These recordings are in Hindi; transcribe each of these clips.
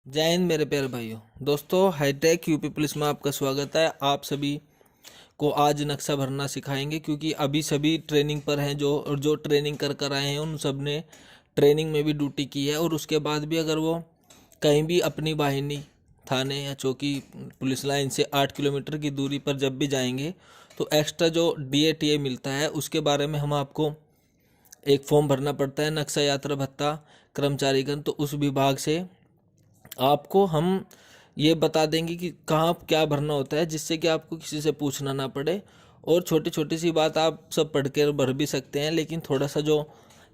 जय हिंद मेरे प्यारे भाइयों दोस्तों। हाईटेक यूपी पुलिस में आपका स्वागत है। आप सभी को आज नक्शा भरना सिखाएंगे क्योंकि अभी सभी ट्रेनिंग पर हैं जो ट्रेनिंग कर आए हैं उन सब ने ट्रेनिंग में भी ड्यूटी की है। और उसके बाद भी अगर वो कहीं भी अपनी वाहिनी थाने या चौकी पुलिस लाइन से 8 किलोमीटर की दूरी पर जब भी जाएंगे तो एक्स्ट्रा जो DATA मिलता है उसके बारे में हम आपको एक फॉर्म भरना पड़ता है, नक्शा यात्रा भत्ता कर्मचारीगण। तो उस विभाग से आपको हम ये बता देंगे कि कहाँ क्या भरना होता है, जिससे कि आपको किसी से पूछना ना पड़े। और छोटी छोटी सी बात आप सब पढ़ कर भर भी सकते हैं, लेकिन थोड़ा सा जो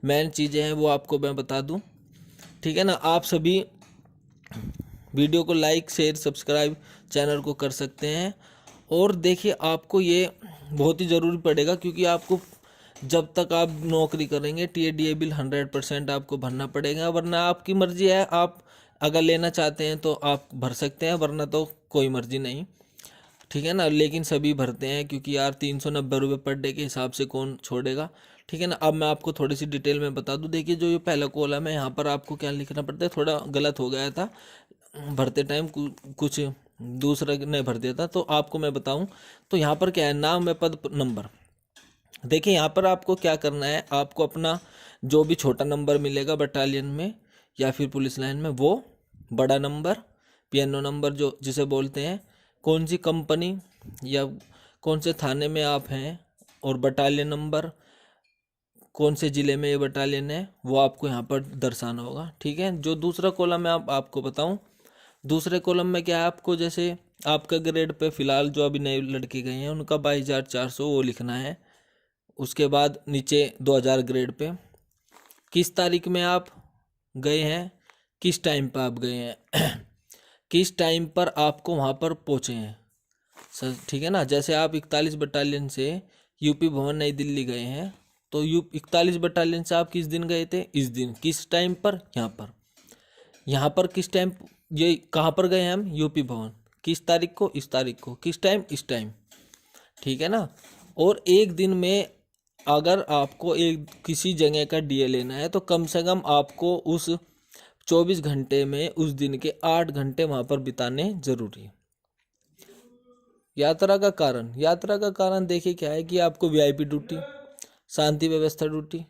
मेन चीज़ें हैं वो आपको मैं बता दूं, ठीक है ना। आप सभी वीडियो को लाइक शेयर सब्सक्राइब चैनल को कर सकते हैं। और देखिए आपको ये बहुत ही ज़रूरी पड़ेगा क्योंकि आपको जब तक आप नौकरी करेंगे TADA बिल 100% आपको भरना पड़ेगा। वरना आपकी मर्जी है, आप अगर लेना चाहते हैं तो आप भर सकते हैं, वरना तो कोई मर्जी नहीं, ठीक है ना। लेकिन सभी भरते हैं क्योंकि यार 390 रुपये पर डे के हिसाब से कौन छोड़ेगा, ठीक है ना। अब मैं आपको थोड़ी सी डिटेल में बता दूं। देखिए जो ये पहला कॉलम है यहाँ पर आपको क्या लिखना पड़ता है, थोड़ा गलत हो गया था भरते टाइम, कुछ दूसरा ने भर दिया था तो आपको मैं बताऊं। तो यहाँ पर क्या है, नाम है, पद नंबर। देखिए यहाँ पर आपको क्या करना है, आपको अपना जो भी छोटा नंबर मिलेगा बटालियन में या फिर पुलिस लाइन में, वो बड़ा नंबर PNO नंबर जो जिसे बोलते हैं, कौन सी कंपनी या कौन से थाने में आप हैं, और बटालियन नंबर कौन से ज़िले में ये बटालियन है वो आपको यहाँ पर दर्शाना होगा, ठीक है। जो दूसरा कॉलम है आपको बताऊँ, दूसरे कॉलम में क्या है, आपको जैसे आपका ग्रेड पे फ़िलहाल जो अभी नए लड़के गए हैं उनका 22,400 वो लिखना है। उसके बाद नीचे 2000 ग्रेड पे किस तारीख में आप गए हैं, किस टाइम पर आप गए हैं किस टाइम पर आपको वहाँ पर पहुँचे हैं सर, ठीक है ना। जैसे आप 41 बटालियन से यूपी भवन नई दिल्ली गए हैं तो 41 बटालियन से आप किस दिन गए थे, इस दिन, किस टाइम पर, यहाँ पर किस टाइम, ये कहाँ पर गए हैं हम, यूपी भवन, किस तारीख को, इस तारीख को, किस टाइम, इस टाइम, ठीक है ना। और एक दिन में अगर आपको एक किसी जगह का DA लेना है तो कम से कम आपको उस 24 घंटे में उस दिन के 8 घंटे वहाँ पर बिताने जरूरी है। यात्रा का कारण देखिए क्या है कि आपको VIP ड्यूटी, शांति व्यवस्था ड्यूटी।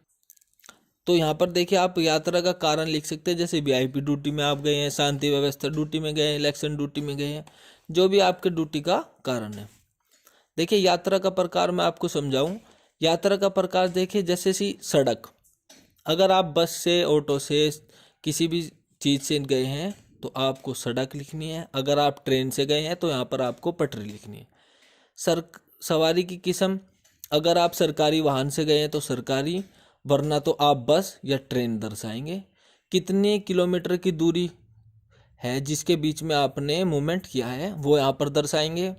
तो यहाँ पर देखिए आप यात्रा का कारण लिख सकते हैं, जैसे VIP ड्यूटी में आप गए हैं, शांति व्यवस्था ड्यूटी में गए हैं, इलेक्शन ड्यूटी में गए हैं, जो भी आपके ड्यूटी का कारण है। देखिए यात्रा का प्रकार मैं आपको समझाऊं। यात्रा का प्रकार देखिए, जैसे सी सड़क, अगर आप बस से, ऑटो से, किसी भी चीज़ से गए हैं तो आपको सड़क लिखनी है। अगर आप ट्रेन से गए हैं तो यहाँ पर आपको पटरी लिखनी है। सर सवारी की किस्म, अगर आप सरकारी वाहन से गए हैं तो सरकारी, वरना तो आप बस या ट्रेन दर्शाएंगे। कितने किलोमीटर की दूरी है जिसके बीच में आपने मूवमेंट किया है वो यहाँ पर दर्शाएंगे।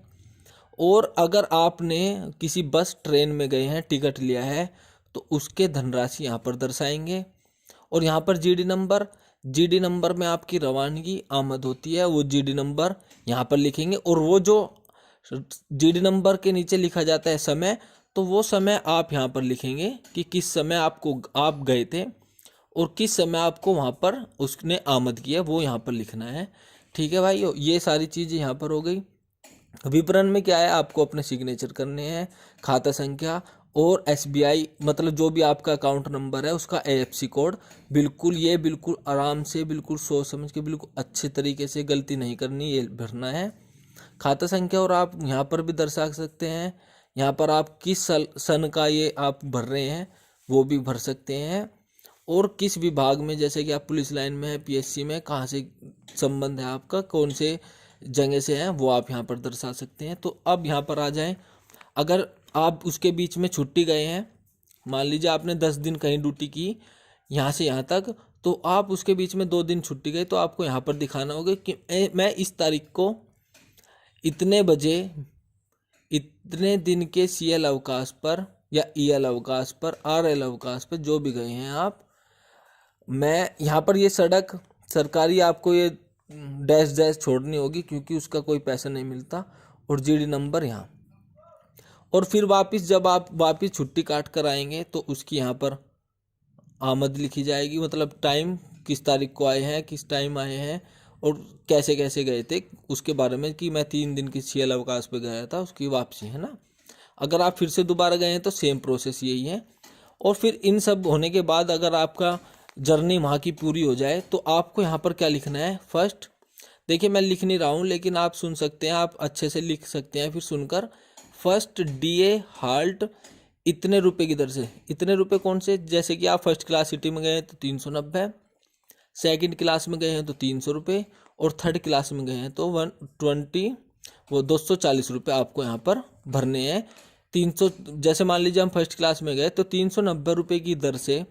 और अगर आपने किसी बस ट्रेन में गए हैं, टिकट लिया है, तो उसके धनराशि यहाँ पर दर्शाएंगे। और यहाँ पर GD नंबर में आपकी रवानगी आमद होती है, वो GD नंबर यहाँ पर लिखेंगे। और वो जो GD नंबर के नीचे लिखा जाता है समय, तो वो समय आप यहाँ पर लिखेंगे कि किस समय आप गए थे और किस समय आपको वहाँ पर उसने आमद किया, वो यहाँ पर लिखना है, ठीक है भाई। ये सारी चीज़ें यहाँ पर हो गई। विवरण में क्या है, आपको अपने सिग्नेचर करने हैं, खाता संख्या और SBI मतलब जो भी आपका अकाउंट नंबर है उसका AFC कोड, बिल्कुल आराम से, बिल्कुल सोच समझ के, बिल्कुल अच्छे तरीके से, गलती नहीं करनी, ये भरना है। खाता संख्या और आप यहाँ पर भी दर्शा सकते हैं, यहाँ पर आप किस सन का ये आप भर रहे हैं वो भी भर सकते हैं। और किस विभाग में, जैसे कि आप पुलिस लाइन में है, PSC में, कहाँ से संबंध है आपका, कौन से जगह से है, वो आप यहाँ पर दर्शा सकते हैं। तो अब यहाँ पर आ जाएं, अगर आप उसके बीच में छुट्टी गए हैं, मान लीजिए आपने 10 दिन कहीं ड्यूटी की यहाँ से यहाँ तक, तो आप उसके बीच में 2 दिन छुट्टी गई तो आपको यहाँ पर दिखाना होगा कि मैं इस तारीख को इतने बजे इतने दिन के CL अवकाश पर या EL अवकाश पर, RL अवकाश पर, जो भी गए हैं आप, मैं यहाँ पर ये सड़क सरकारी आपको ये डैश डैश छोड़नी होगी क्योंकि उसका कोई पैसा नहीं मिलता। और GD नंबर यहाँ, और फिर वापस जब आप वापस छुट्टी काट कर आएंगे तो उसकी यहाँ पर आमद लिखी जाएगी, मतलब टाइम, किस तारीख को आए हैं, किस टाइम आए हैं, और कैसे कैसे गए थे उसके बारे में, कि मैं 3 दिन की CL अवकाश पे गया था, उसकी वापसी है ना। अगर आप फिर से दोबारा गए हैं तो सेम प्रोसेस यही है। और फिर इन सब होने के बाद अगर आपका जर्नी वहाँ की पूरी हो जाए तो आपको यहाँ पर क्या लिखना है। फर्स्ट देखिए, मैं लिख नहीं रहा हूँ लेकिन आप सुन सकते हैं, आप अच्छे से लिख सकते हैं फिर सुनकर। फर्स्ट DA हाल्ट इतने रुपए की दर से। इतने रुपए कौन से, जैसे कि आप फर्स्ट क्लास सिटी में गए हैं तो 390, सेकंड क्लास में गए हैं तो 300 रुपये, और थर्ड क्लास में गए हैं तो 120 वो 240 रुपये आपको यहाँ पर भरने हैं। 300, जैसे मान लीजिए हम फर्स्ट क्लास में गए तो 390 रुपये की दर से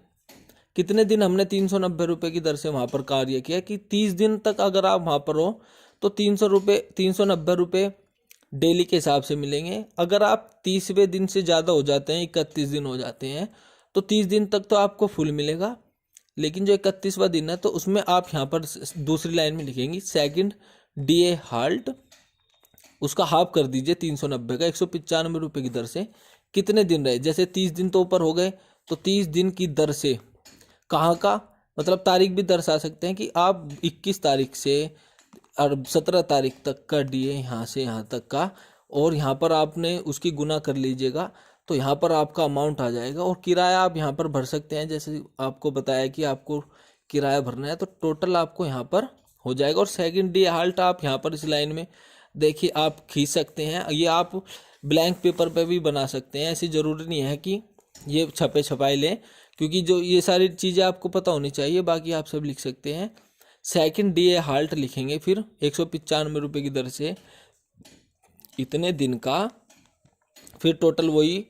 कितने दिन हमने 390 रुपये की दर से वहाँ पर कार्य किया, कि 30 दिन तक अगर आप वहाँ पर हो तो 390 रुपये डेली के हिसाब से मिलेंगे। अगर आप 30वें दिन से ज़्यादा हो जाते हैं, 31 दिन हो जाते हैं, तो 30 दिन तक तो आपको फुल मिलेगा। लेकिन जो 31वां दिन है तो उसमें आप यहाँ पर दूसरी लाइन में लिखेंगे सेकंड DA हाल्ट, उसका हाफ कर दीजिए 390 का, 195 रुपये की दर से कितने दिन रहे। जैसे 30 दिन तो ऊपर हो गए तो 30 दिन की दर से कहाँ का, मतलब तारीख भी दर्शा सकते हैं कि आप 21 तारीख से और 17 तारीख तक का DA यहाँ से यहाँ तक का, और यहाँ पर आपने उसकी गुना कर लीजिएगा तो यहाँ पर आपका अमाउंट आ जाएगा। और किराया आप यहाँ पर भर सकते हैं, जैसे आपको बताया कि आपको किराया भरना है, तो टोटल आपको यहाँ पर हो जाएगा। और सेकंड DA हाल्ट आप यहाँ पर इस लाइन में देखिए आप खींच सकते हैं, ये आप ब्लैंक पेपर पे भी बना सकते हैं, ऐसी ज़रूरी नहीं है कि ये छपे छपाए लें, क्योंकि जो ये सारी चीज़ें आपको पता होनी चाहिए, बाकी आप सब लिख सकते हैं। सेकंड DA हाल्ट लिखेंगे, फिर 195 रुपये की दर से इतने दिन का, फिर टोटल वही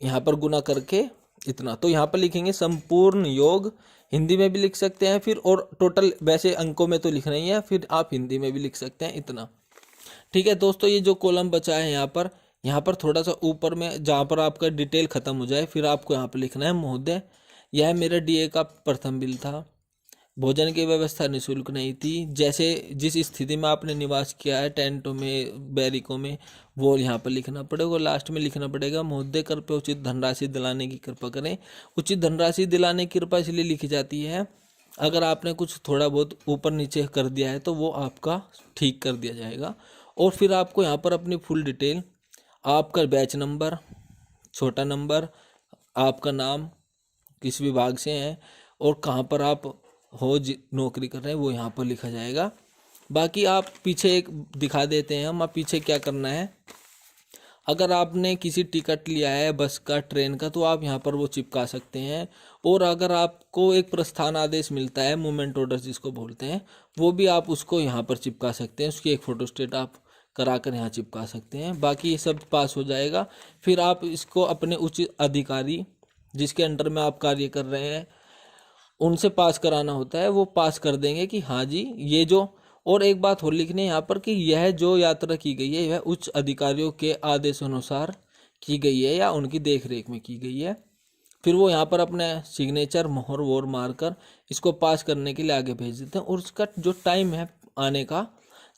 यहाँ पर गुना करके इतना, तो यहाँ पर लिखेंगे संपूर्ण योग, हिंदी में भी लिख सकते हैं फिर, और टोटल वैसे अंकों में तो लिखना ही है, फिर आप हिंदी में भी लिख सकते हैं इतना। ठीक है दोस्तों, ये जो कॉलम बचा है यहाँ पर थोड़ा सा ऊपर में जहाँ पर आपका डिटेल खत्म हो जाए, फिर आपको यहाँ पर लिखना है महोदय, यह मेरा DA का प्रथम बिल था, भोजन की व्यवस्था निःशुल्क नहीं थी, जैसे जिस स्थिति में आपने निवास किया है टेंटों में, बैरिकों में, वो यहाँ पर लिखना पड़ेगा। लास्ट में लिखना पड़ेगा महोदय कृपया उचित धनराशि दिलाने की कृपा करें। उचित धनराशि दिलाने की कृपा इसलिए लिखी जाती है, अगर आपने कुछ थोड़ा बहुत ऊपर नीचे कर दिया है तो वो आपका ठीक कर दिया जाएगा। और फिर आपको यहाँ पर अपनी फुल डिटेल, आपका बैच नंबर, छोटा नंबर, आपका नाम, किस विभाग से हैं और कहाँ पर आप हो नौकरी कर रहे हैं, वो यहाँ पर लिखा जाएगा। बाकी आप पीछे एक दिखा देते हैं हम, आप पीछे क्या करना है। अगर आपने किसी टिकट लिया है बस का, ट्रेन का, तो आप यहाँ पर वो चिपका सकते हैं। और अगर आपको एक प्रस्थान आदेश मिलता है, मूवमेंट ऑर्डर जिसको बोलते हैं, वो भी आप उसको यहाँ पर चिपका सकते हैं, उसकी एक फोटोस्टेट आप कराकर यहाँ चिपका सकते हैं। बाकी ये सब पास हो जाएगा। फिर आप इसको अपने उच्च अधिकारी जिसके अंडर में आप कार्य कर रहे हैं उनसे पास कराना होता है, वो पास कर देंगे कि हाँ जी ये जो। और एक बात और लिखनी है यहाँ पर कि यह जो यात्रा की गई है, यह उच्च अधिकारियों के आदेश अनुसार की गई है या उनकी देखरेख में की गई है। फिर वो यहाँ पर अपने सिग्नेचर मोहर वोर मारकर इसको पास करने के लिए आगे भेज देते हैं। और उसका जो टाइम है आने का,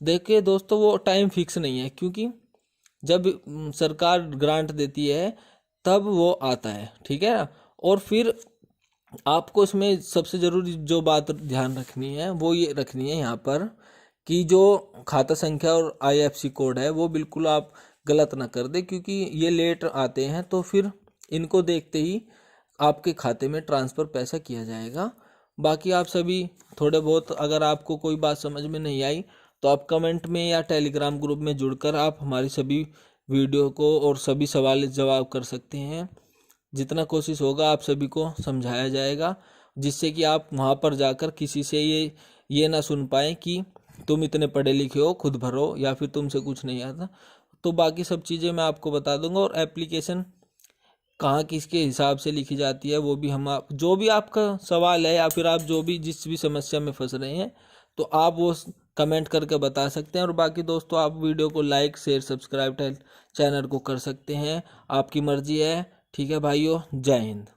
देखिए दोस्तों वो टाइम फिक्स नहीं है, क्योंकि जब सरकार ग्रांट देती है तब वो आता है, ठीक है ना। और फिर आपको इसमें सबसे ज़रूरी जो बात ध्यान रखनी है वो ये रखनी है यहाँ पर कि जो खाता संख्या और IFSC कोड है वो बिल्कुल आप गलत ना कर दे, क्योंकि ये लेट आते हैं तो फिर इनको देखते ही आपके खाते में ट्रांसफ़र पैसा किया जाएगा। बाकी आप सभी थोड़े बहुत, अगर आपको कोई बात समझ में नहीं आई तो आप कमेंट में या टेलीग्राम ग्रुप में जुड़कर आप हमारी सभी वीडियो को और सभी सवाल जवाब कर सकते हैं। जितना कोशिश होगा आप सभी को समझाया जाएगा, जिससे कि आप वहाँ पर जाकर किसी से ये ना सुन पाएँ कि तुम इतने पढ़े लिखे हो, खुद भरो, या फिर तुमसे कुछ नहीं आता। तो बाकी सब चीज़ें मैं आपको बता दूंगा। और एप्लीकेशन कहाँ किसके हिसाब से लिखी जाती है वो भी आप जो भी आपका सवाल है या फिर आप जो भी जिस भी समस्या में फंस रहे हैं तो आप वो कमेंट करके बता सकते हैं। और बाकी दोस्तों आप वीडियो को लाइक शेयर सब्सक्राइब चैनल को कर सकते हैं, आपकी मर्जी है। ठीक है भाइयों, जय हिंद।